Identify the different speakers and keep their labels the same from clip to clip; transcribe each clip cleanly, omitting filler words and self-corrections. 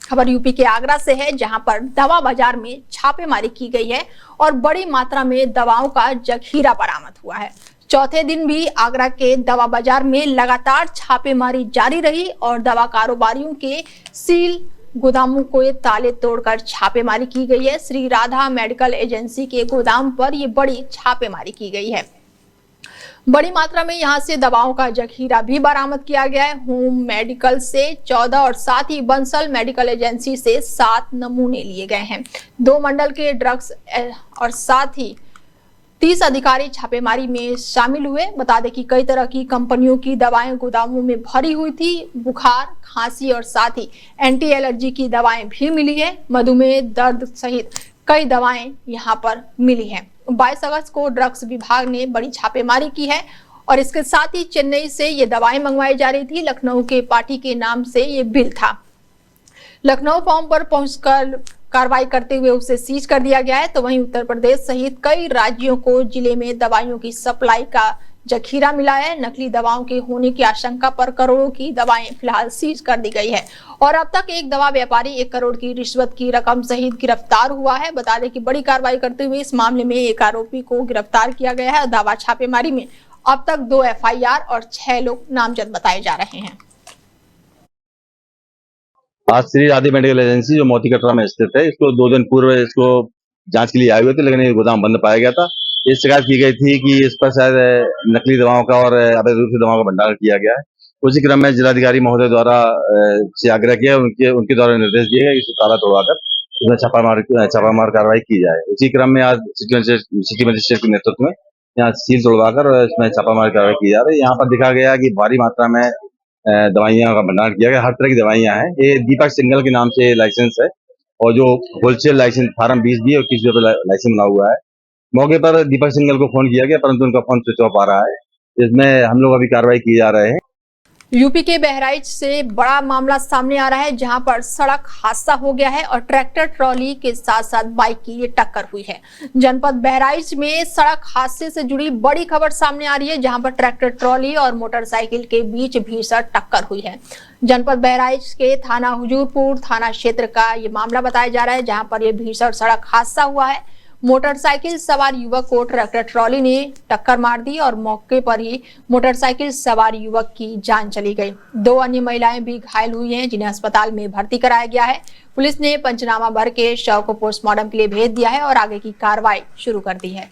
Speaker 1: खबर यूपी के आगरा से है, जहां पर दवा बाजार में छापेमारी की गई है और बड़ी मात्रा में दवाओं का जखीरा बरामद हुआ है। चौथे दिन भी आगरा के दवा बाजार में लगातार छापेमारी जारी रही और दवा कारोबारियों के सील गोदामों को ताले तोड़कर छापेमारी की गई है। श्री राधा मेडिकल एजेंसी के गोदाम पर ये बड़ी छापेमारी की गई है। बड़ी मात्रा में यहां से दवाओं का जखीरा भी बरामद किया गया है। होम मेडिकल से 14 और साथ ही बंसल मेडिकल एजेंसी से 7 नमूने लिए गए हैं। 2 मंडल के ड्रग्स और साथ ही 30 अधिकारी छापेमारी में शामिल हुए। बता दें कि कई तरह की कंपनियों की दवाएं गोदामों में भरी हुई थी। बुखार, खांसी और साथ ही एंटी एलर्जी की दवाएं भी मिली है। मधुमेह, दर्द सहित कई दवाएं यहां पर मिली हैं। 22 अगस्त को ड्रग्स विभाग ने बड़ी छापेमारी की है और इसके साथ ही चेन्नई से ये दवाएं मंगवाई जा रही थी। लखनऊ के पार्टी के नाम से ये बिल था। लखनऊ फॉर्म पर पहुंचकर कार्रवाई करते हुए उसे सीज कर दिया गया है। तो वहीं उत्तर प्रदेश सहित कई राज्यों को जिले में दवाइयों की सप्लाई का जखीरा मिला है। नकली दवाओं के होने की आशंका पर करोड़ों की दवाएं फिलहाल सीज कर दी गई है और अब तक एक दवा व्यापारी 1 करोड़ की रिश्वत की रकम सहित गिरफ्तार हुआ है। बता दें कि बड़ी कार्रवाई करते हुए इस मामले में एक आरोपी को गिरफ्तार किया गया है। दवा छापेमारी में अब तक 2 FIR और 6 लोग नामजद बताए जा रहे हैं।
Speaker 2: आज श्री राधे मेडिकल एजेंसी जो मोती कटरा में स्थित है, इसको 2 दिन पूर्व इसको जांच के लिए आए हुए थे, लेकिन ये गोदाम बंद पाया गया था। ये शिकायत की गई थी कि इस पर शायद नकली दवाओं का और अवैध रूप से दवाओं का भंडारण किया गया है। उसी क्रम में जिलाधिकारी महोदय द्वारा से आग्रह किया, उनके द्वारा निर्देश दिए गए कि ताला तोड़वाकर इसमें छापामार कार्रवाई की जाए। उसी क्रम में आज सिटी मजिस्ट्रेट के नेतृत्व में यहाँ सील तोड़वाकर इसमें छापामार कार्रवाई की जा रही है। यहाँ पर दिखा गया कि भारी मात्रा में दवाइयां का भंडारण किया गया। हर तरह की दवाइयां हैं। ये दीपक सिंगल के नाम से लाइसेंस है और जो होलसेल लाइसेंस फार्म 20 भी और 21 पे लाइसेंस बना हुआ है। मौके पर दीपक सिंगल को फोन किया गया, परंतु उनका फोन स्विच ऑफ आ रहा है। इसमें हम लोग अभी कार्रवाई की जा रहे हैं।
Speaker 1: यूपी के बहराइच से बड़ा मामला सामने आ रहा है, जहां पर सड़क हादसा हो गया है और ट्रैक्टर ट्रॉली के साथ साथ बाइक की ये टक्कर हुई है। जनपद बहराइच में सड़क हादसे से जुड़ी बड़ी खबर सामने आ रही है, जहां पर ट्रैक्टर ट्रॉली और मोटरसाइकिल के बीच भीषण टक्कर हुई है। जनपद बहराइच के थाना हुजूरपुर थाना क्षेत्र का ये मामला बताया जा रहा है, जहां पर यह भीषण सड़क हादसा हुआ है। मोटरसाइकिल सवार युवक को ट्रैक्टर ट्रॉली ने टक्कर मार दी और मौके पर ही मोटरसाइकिल सवार युवक की जान चली गई। 2 अन्य महिलाएं भी घायल हुई हैं, जिन्हें अस्पताल में भर्ती कराया गया है। पुलिस ने पंचनामा भर के शव को पोस्टमार्टम के लिए भेज दिया है और आगे की कार्रवाई शुरू कर दी है।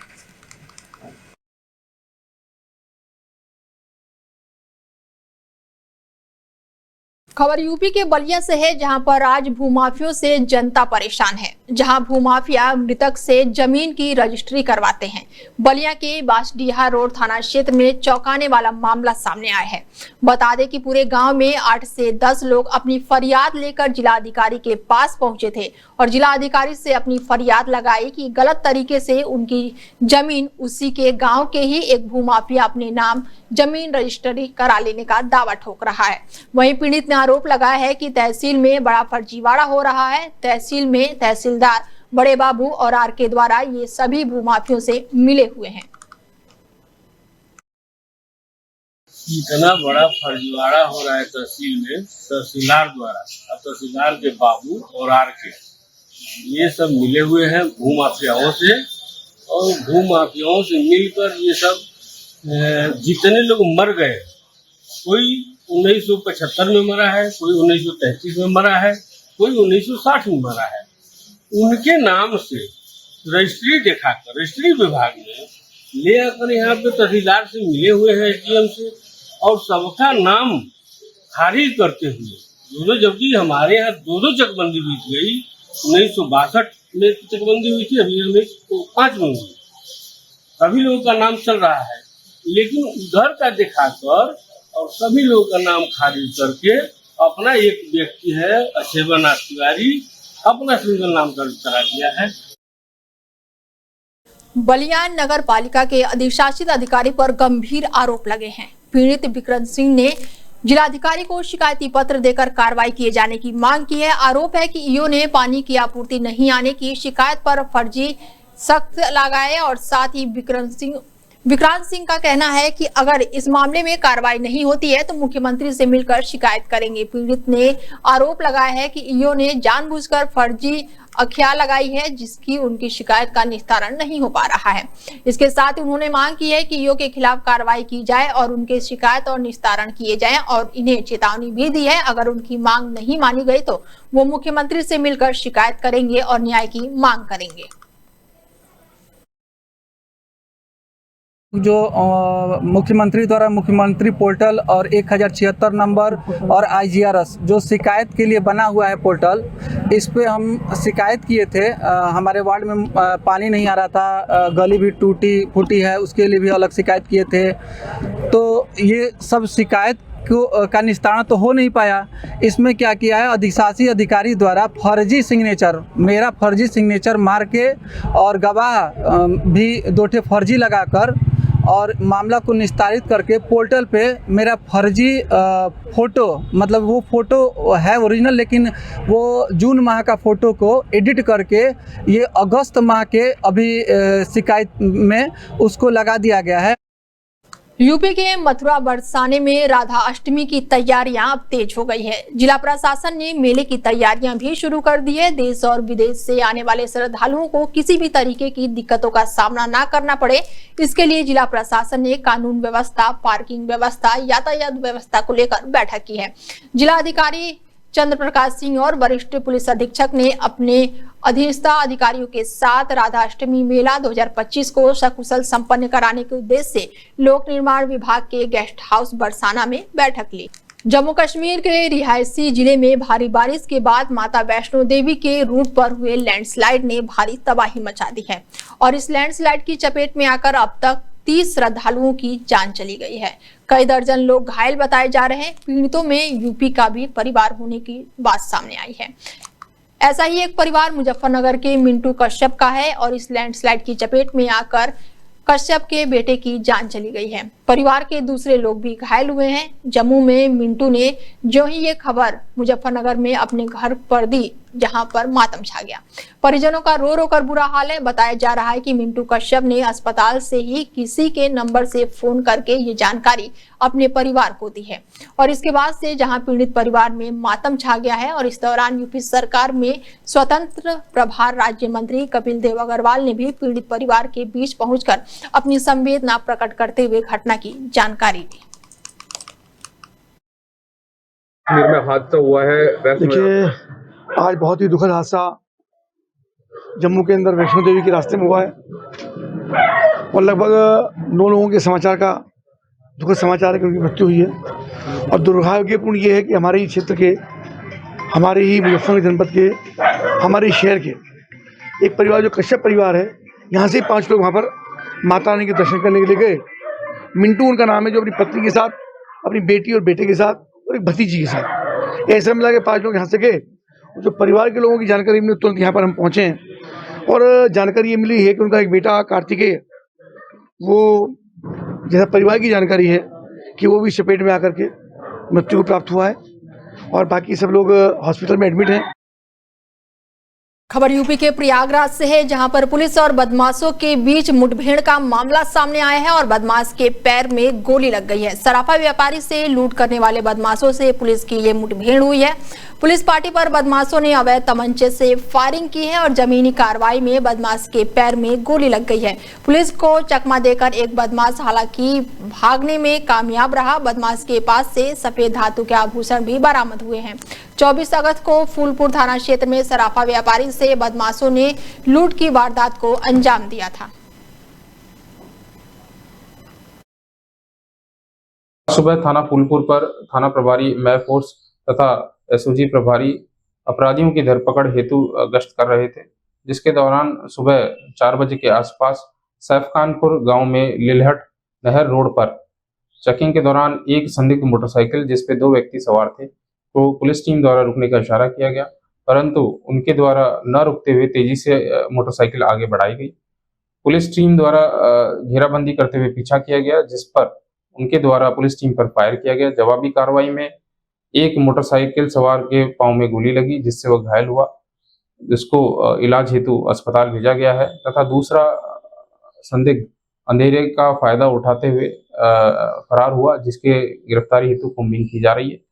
Speaker 1: खबर यूपी के बलिया से है, जहां पर आज भूमाफियों से जनता परेशान है। जहां भूमाफिया मृतक से जमीन की रजिस्ट्री करवाते हैं। बलिया के बांसडीहा रोड थाना क्षेत्र में चौंकाने वाला मामला सामने आया है। बता दें कि पूरे गांव में 8 से 10 लोग अपनी फरियाद लेकर जिलाधिकारी के पास पहुंचे थे और जिलाधिकारी से अपनी फरियाद लगाई कि गलत तरीके से उनकी जमीन उसी के गाँव के ही एक भूमाफिया अपने नाम जमीन रजिस्ट्री करा लेने का दावा ठोक रहा है। वहीं पीड़ित ने आरोप लगाया है कि तहसील में बड़ा फर्जीवाड़ा हो रहा है। तहसील में तहसीलदार बड़े बाबू और RK द्वारा ये सभी भूमाफियों से मिले हुए हैं।
Speaker 3: इतना बड़ा फर्जीवाड़ा हो रहा है तहसील में, तहसीलदार द्वारा और तहसीलदार के बाबू और RK ये सब मिले हुए हैं भूमाफियाओं से और भूमाफियाओं से मिलकर ये सब जितने लोग मर गए, कोई 1975 में मरा है, कोई 1933 में मरा है, कोई 1960 में मरा है, उनके नाम से रजिस्ट्री दिखाकर रजिस्ट्री विभाग में ले आकर यहाँ पे तहसीलदार से मिले हुए हैं, SDM से, और सबका नाम खारिज करते हुए दोनों, जबकि हमारे यहाँ 2 चकबंदी बीत गई। 1962 में चकबंदी हुई थी, अभी 1905 में हुई। सभी लोगों का नाम चल रहा है, लेकिन उधर का दिखाकर और सभी लोगों का नाम खारिज करके अपना एक व्यक्ति है अशेवनाथ तिवारी, अपना सिंगल नाम दर्ज करा दिया है।
Speaker 1: बलिया नगर पालिका के अधिशासित अधिकारी पर गंभीर आरोप लगे हैं। पीड़ित विक्रम सिंह ने जिलाधिकारी को शिकायती पत्र देकर कार्रवाई किए जाने की मांग की है। आरोप है कि ईओ ने पानी की आपूर्ति नहीं आने की शिकायत पर फर्जी सख्त लगाए और साथ ही विक्रम सिंह विक्रांत सिंह का कहना है कि अगर इस मामले में कार्रवाई नहीं होती है तो मुख्यमंत्री से मिलकर शिकायत करेंगे। पीड़ित ने आरोप लगाया है कि ईओ ने जानबूझकर फर्जी अखिया लगाई है, जिसकी उनकी शिकायत का निस्तारण नहीं हो पा रहा है। इसके साथ ही उन्होंने मांग की है कि ईओ के खिलाफ कार्रवाई की जाए और उनके शिकायत और निस्तारण किए जाएं और इन्हें चेतावनी भी दी है, अगर उनकी मांग नहीं मानी गई तो वो मुख्यमंत्री से मिलकर शिकायत करेंगे और न्याय की मांग करेंगे।
Speaker 4: जो मुख्यमंत्री द्वारा मुख्यमंत्री पोर्टल और 1076 नंबर और IGRS जो शिकायत के लिए बना हुआ है पोर्टल, इस पे हम शिकायत किए थे। हमारे वार्ड में पानी नहीं आ रहा था, गली भी टूटी फूटी है, उसके लिए भी अलग शिकायत किए थे। तो ये सब शिकायत का निस्तारण तो हो नहीं पाया। इसमें क्या किया है, अधिशासी अधिकारी द्वारा फर्जी सिग्नेचर, मेरा फर्जी सिग्नेचर मार के और गवाह भी 2 ठे फर्जी लगाकर और मामला को निस्तारित करके पोर्टल पे मेरा फर्जी फ़ोटो, मतलब वो फ़ोटो है ओरिजिनल, लेकिन वो जून माह का फ़ोटो को एडिट करके ये अगस्त माह के अभी शिकायत में उसको लगा दिया गया है।
Speaker 1: यूपी के मथुरा बरसाने में राधा अष्टमी की तैयारियां अब तेज हो गई है। जिला प्रशासन ने मेले की तैयारियां भी शुरू कर दी है। देश और विदेश से आने वाले श्रद्धालुओं को किसी भी तरीके की दिक्कतों का सामना ना करना पड़े, इसके लिए जिला प्रशासन ने कानून व्यवस्था, पार्किंग व्यवस्था, यातायात व्यवस्था को लेकर बैठक की है। जिला अधिकारी चंद्र प्रकाश सिंह और वरिष्ठ पुलिस अधीक्षक ने अपने अधीनस्थ अधिकारियों के साथ राधाष्टमी मेला 2025 को सकुशल संपन्न कराने के उद्देश्य से लोक निर्माण विभाग के गेस्ट हाउस बरसाना में बैठक ली। जम्मू कश्मीर के रिहायशी जिले में भारी बारिश के बाद माता वैष्णो देवी के रूट पर हुए लैंडस्लाइड ने भारी तबाही मचा दी है और इस लैंडस्लाइड की चपेट में आकर अब तक 30 श्रद्धालुओं की जान चली गई है। कई दर्जन लोग घायल बताए जा रहे हैं। पीड़ितों में यूपी का भी परिवार होने की बात सामने आई है। ऐसा ही एक परिवार मुजफ्फरनगर के मिंटू कश्यप का है और इस लैंडस्लाइड की चपेट में आकर कश्यप के बेटे की जान चली गई है। परिवार के दूसरे लोग भी घायल हुए हैं। जम्मू में मिंटू ने जो ही ये खबर मुजफ्फरनगर में अपने घर पर दी, जहां पर मातम छा गया। परिजनों का रो रो कर बुरा हाल है। बताया जा रहा है कि मिंटू कश्यप ने अस्पताल से ही किसी के नंबर से फोन करके ये जानकारी अपने परिवार को दी है और इसके बाद से जहां पीड़ित परिवार में मातम छा गया है। और इस दौरान यूपी सरकार में स्वतंत्र प्रभार राज्य मंत्री कपिल देव अग्रवाल ने भी पीड़ित परिवार के बीच पहुंचकर अपनी संवेदना प्रकट करते हुए घटना की जानकारी दी।
Speaker 5: हादसा हुआ है।
Speaker 6: देखिए, आज बहुत ही दुखद हादसा जम्मू के अंदर वैष्णो देवी के रास्ते में हुआ है और लगभग 9 लोगों के समाचार का दुखद समाचार है कि उनकी मृत्यु हुई है। और दुर्भाग्यपूर्ण ये है कि हमारे ही क्षेत्र के, हमारे ही मुजफ्फरनगर जनपद के, हमारे शहर के एक परिवार जो कश्यप परिवार है, यहाँ से 5 लोग वहाँ पर माता रानी के दर्शन करने के लिए गए। मिंटू उनका नाम है, जो अपनी पत्नी के साथ, अपनी बेटी और बेटे के साथ और एक भतीजी के साथ, ऐसे मिला के 5 लोग यहाँ से गए। जो परिवार के लोगों की जानकारी मिली, तुरंत यहाँ पर हम पहुँचे हैं और जानकारी ये मिली है कि उनका एक बेटा कार्तिकेय, वो जैसा परिवार की जानकारी है कि वो भी चपेट में आकर के मृत्यु को प्राप्त हुआ है और बाकी सब लोग हॉस्पिटल में एडमिट हैं।
Speaker 1: खबर यूपी के प्रयागराज से है, जहां पर पुलिस और बदमाशों के बीच मुठभेड़ का मामला सामने आया है और बदमाश के पैर में गोली लग गई है। सराफा व्यापारी से लूट करने वाले बदमाशों से पुलिस की ये मुठभेड़ हुई है। पुलिस पार्टी पर बदमाशों ने अवैध तमंचे से फायरिंग की है और जमीनी कार्रवाई में बदमाश के पैर में गोली लग गई है। पुलिस को चकमा देकर एक बदमाश हालांकि भागने में कामयाब रहा। बदमाश के पास से सफेद धातु के आभूषण भी बरामद हुए हैं। 24 अगस्त को फूलपुर थाना क्षेत्र में सराफा व्यापारी से बदमाशों ने लूट की वारदात को अंजाम दिया था।
Speaker 5: सुबह थाना फूलपुर पर थाना प्रभारी मैं फोर्स तथा एसओजी प्रभारी अपराधियों की धरपकड़ हेतु गश्त कर रहे थे, जिसके दौरान सुबह 4 बजे के आसपास सैफखानपुर गांव में लिलहट नहर रोड पर चेकिंग के दौरान एक संदिग्ध मोटरसाइकिल जिस पे 2 व्यक्ति सवार थे को पुलिस टीम द्वारा रुकने का इशारा किया गया, परंतु उनके द्वारा न रुकते हुए तेजी से मोटरसाइकिल आगे बढ़ाई गई। पुलिस टीम द्वारा घेराबंदी करते हुए पीछा किया गया, जिस पर उनके द्वारा पुलिस टीम पर फायर किया गया। जवाबी कार्रवाई में एक मोटरसाइकिल सवार के पांव में गोली लगी, जिससे वह घायल हुआ, जिसको इलाज हेतु अस्पताल भेजा गया है तथा दूसरा संदिग्ध अंधेरे का फायदा उठाते हुए फरार हुआ, जिसके गिरफ्तारी हेतु खोजबीन की जा रही है।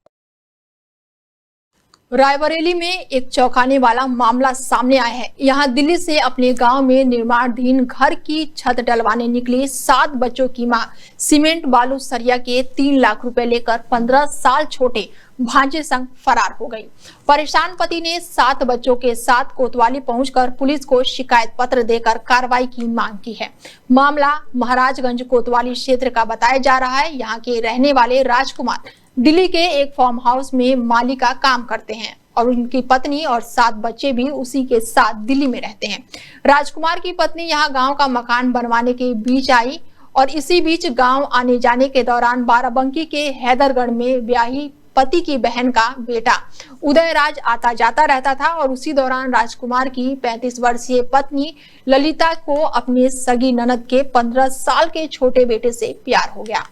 Speaker 1: रायबरेली में एक चौंकाने वाला मामला सामने आया है। यहाँ दिल्ली से अपने गांव में निर्माणाधीन घर की छत डलवाने निकली 7 बच्चों की मां सीमेंट बालू सरिया के 3 लाख रुपए लेकर 15 साल छोटे भांजे संग फरार हो गई। परेशान पति ने 7 बच्चों के साथ कोतवाली पहुंचकर पुलिस को शिकायत पत्र देकर कार्रवाई की मांग की है। मामला महाराजगंज कोतवाली क्षेत्र का बताया जा रहा है। यहाँ के रहने वाले राजकुमार दिल्ली के एक फार्म हाउस में माली का काम करते हैं और उनकी पत्नी और 7 बच्चे भी उसी के साथ दिल्ली में रहते हैं। राजकुमार की पत्नी यहाँ गांव का मकान बनवाने के बीच आई और इसी बीच गांव आने जाने के दौरान बाराबंकी के हैदरगढ़ में ब्याही पति की बहन का बेटा उदयराज आता जाता रहता था और उसी दौरान राजकुमार की 35 वर्षीय पत्नी ललिता को अपने सगी ननद के 15 साल के छोटे बेटे से प्यार हो गया।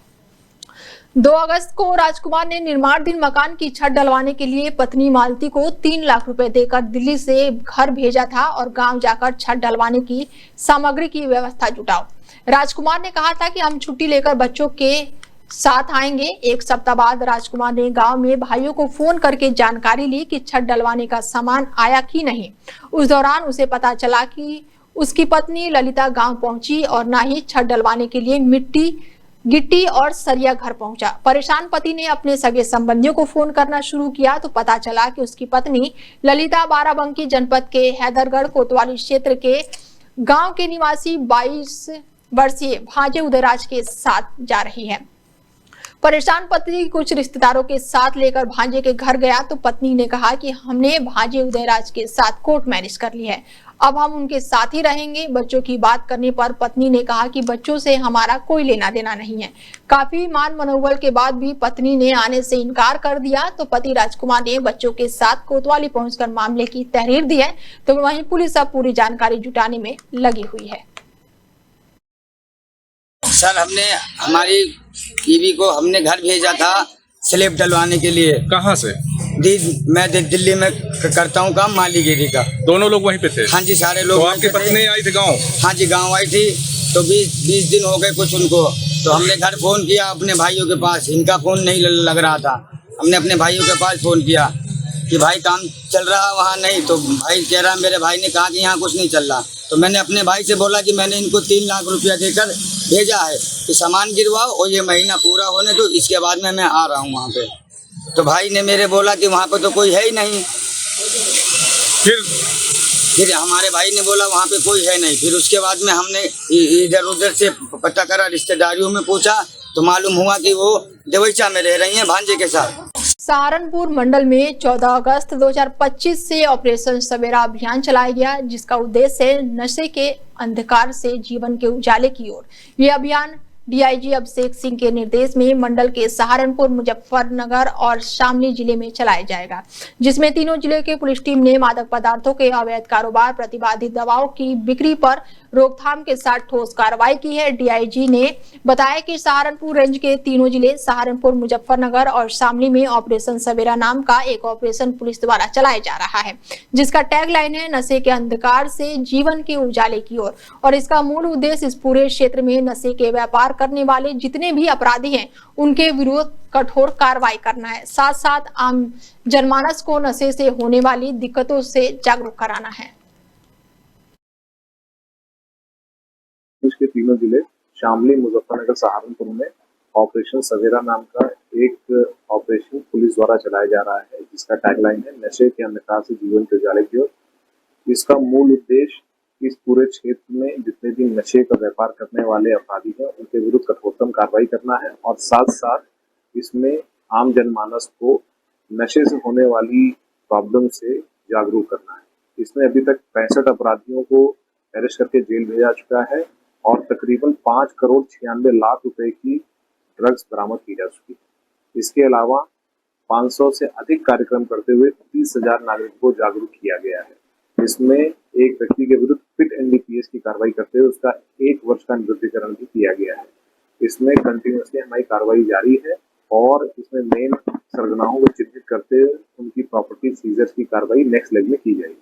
Speaker 1: 2 अगस्त को राजकुमार ने निर्माणाधीन मकान की छत डलवाने के लिए पत्नी मालती को 3 लाख रुपए देकर दिल्ली से घर भेजा था और गांव जाकर छत डलवाने की सामग्री की व्यवस्था जुटाओ। राजकुमार ने कहा था कि हम छुट्टी लेकर बच्चों के साथ आएंगे। 1 सप्ताह बाद राजकुमार ने गांव में भाइयों को फोन करके जानकारी ली कि छत डलवाने का सामान आया कि नहीं। उस दौरान उसे पता चला कि उसकी पत्नी ललिता गांव पहुंची और न ही छत डलवाने के लिए गिट्टी और सरिया घर पहुंचा। परेशान पति ने अपने सगे संबंधियों को फोन करना शुरू किया तो पता चला कि उसकी पत्नी ललिता बाराबंकी जनपद के हैदरगढ़ कोतवाली क्षेत्र के गांव के निवासी 22 वर्षीय भांजे उदयराज के साथ जा रही है। परेशान पत्नी कुछ रिश्तेदारों के साथ लेकर भांजे के घर गया तो पत्नी ने कहा कि हमने भांजे उदयराज के साथ कोर्ट मैरिज कर ली है, अब हम उनके साथ ही रहेंगे। बच्चों की बात करने पर पत्नी ने कहा कि बच्चों से हमारा कोई लेना देना नहीं है। काफी मान मनोबल के बाद भी पत्नी ने आने से इनकार कर दिया तो पति राजकुमार ने बच्चों के साथ कोतवाली पहुंचकर मामले की तहरीर दी है, तो वहीं पुलिस अब पूरी जानकारी जुटाने में लगी हुई है।
Speaker 7: सर, हमने हमारी बीवी को हमने घर भेजा था स्लैब डलवाने के लिए।
Speaker 8: कहाँ से?
Speaker 7: मैं दिल्ली में करता हूँ काम मालीगिरी का।
Speaker 8: दोनों लोग वहीं पे थे?
Speaker 7: हाँ जी, सारे लोग।
Speaker 8: तो आपकी पत्नी आई थी गांव?
Speaker 7: हाँ जी, गांव आई थी तो 20 दिन हो गए कुछ उनको। तो हमने घर फोन किया अपने भाइयों के पास, इनका फोन नहीं लग रहा था। हमने अपने भाइयों के पास फोन किया कि भाई काम चल रहा वहाँ नहीं, तो भाई कह रहा, मेरे भाई ने कहा कि यहाँ कुछ नहीं चल रहा। तो मैंने अपने भाई से बोला कि मैंने इनको 3 लाख रुपया देकर भेजा है कि सामान गिरवाओ और ये महीना पूरा होने दो, इसके बाद में मैं आ रहा हूँ वहाँ पे। तो भाई ने मेरे बोला कि वहाँ पे तो कोई है ही नहीं। फिर हमारे भाई ने बोला वहाँ पे कोई है नहीं। फिर उसके बाद में हमने इधर उधर से पता करा, रिश्तेदारियों में पूछा तो मालूम हुआ कि वो देवैचा में रह रही हैं भांजे के साथ।
Speaker 1: सहारनपुर मंडल में 14 अगस्त 2025 से ऑपरेशन सवेरा अभियान चलाया गया, जिसका उद्देश्य है नशे के अंधकार से जीवन के उजाले की ओर। ये अभियान डीआईजी अभिषेक सिंह के निर्देश में मंडल के सहारनपुर, मुजफ्फरनगर और शामली जिले में चलाया जाएगा, जिसमें तीनों जिले के पुलिस टीम ने मादक पदार्थों के अवैध कारोबार, प्रतिबंधित दवाओं की बिक्री पर रोकथाम के साथ ठोस कार्रवाई की है। डीआईजी ने बताया कि सहारनपुर रेंज के तीनों जिले सहारनपुर, मुजफ्फरनगर और शामली में ऑपरेशन सवेरा नाम का एक ऑपरेशन पुलिस द्वारा चलाया जा रहा है, जिसका टैगलाइन है नशे के अंधकार से जीवन के उजाले की ओर। और इसका मूल उद्देश्य इस पूरे क्षेत्र में नशे के व्यापार करने वाले जितने भी अपराधी हैं उनके विरुद्ध कठोर कार्रवाई करना है, साथ साथ आम जनमानस को नशे से होने वाली दिक्कतों से जागरूक कराना है।
Speaker 9: के तीनों जिले शामली, मुजफ्फरनगर, सहारनपुर में ऑपरेशन सवेरा नाम का एक ऑपरेशन पुलिस द्वारा चलाया जा रहा है, जिसका टैगलाइन है नशे के अंधकार से जीवन के उजाले की ओर। इसका मूल उद्देश्य इस पूरे क्षेत्र में जितने भी नशे का व्यापार करने वाले अपराधी हैं उनके विरुद्ध कठोरतम कार्रवाई करना है और साथ साथ इसमें आम जनमानस को नशे से होने वाली प्रॉब्लम से जागरूक करना है। इसमें अभी तक 65 अपराधियों को अरेस्ट करके जेल भेजा चुका है और तकरीबन 5 करोड़ 96 लाख रुपए की ड्रग्स बरामद की जा चुकी है। इसके अलावा 500 से अधिक कार्यक्रम करते हुए 30,000 नागरिकों को जागरूक किया गया है। इसमें एक व्यक्ति के विरुद्ध फिट एनडीपीएस की कार्रवाई करते हुए उसका 1 वर्ष का निरुद्धीकरण भी किया गया है। इसमें कंटिन्यूसली हमारी कार्रवाई जारी है और इसमें मेन सरगनाओं को चिन्हित करते हुए उनकी प्रॉपर्टी सीजर्स की कार्रवाई नेक्स्ट लेग में की जाएगी।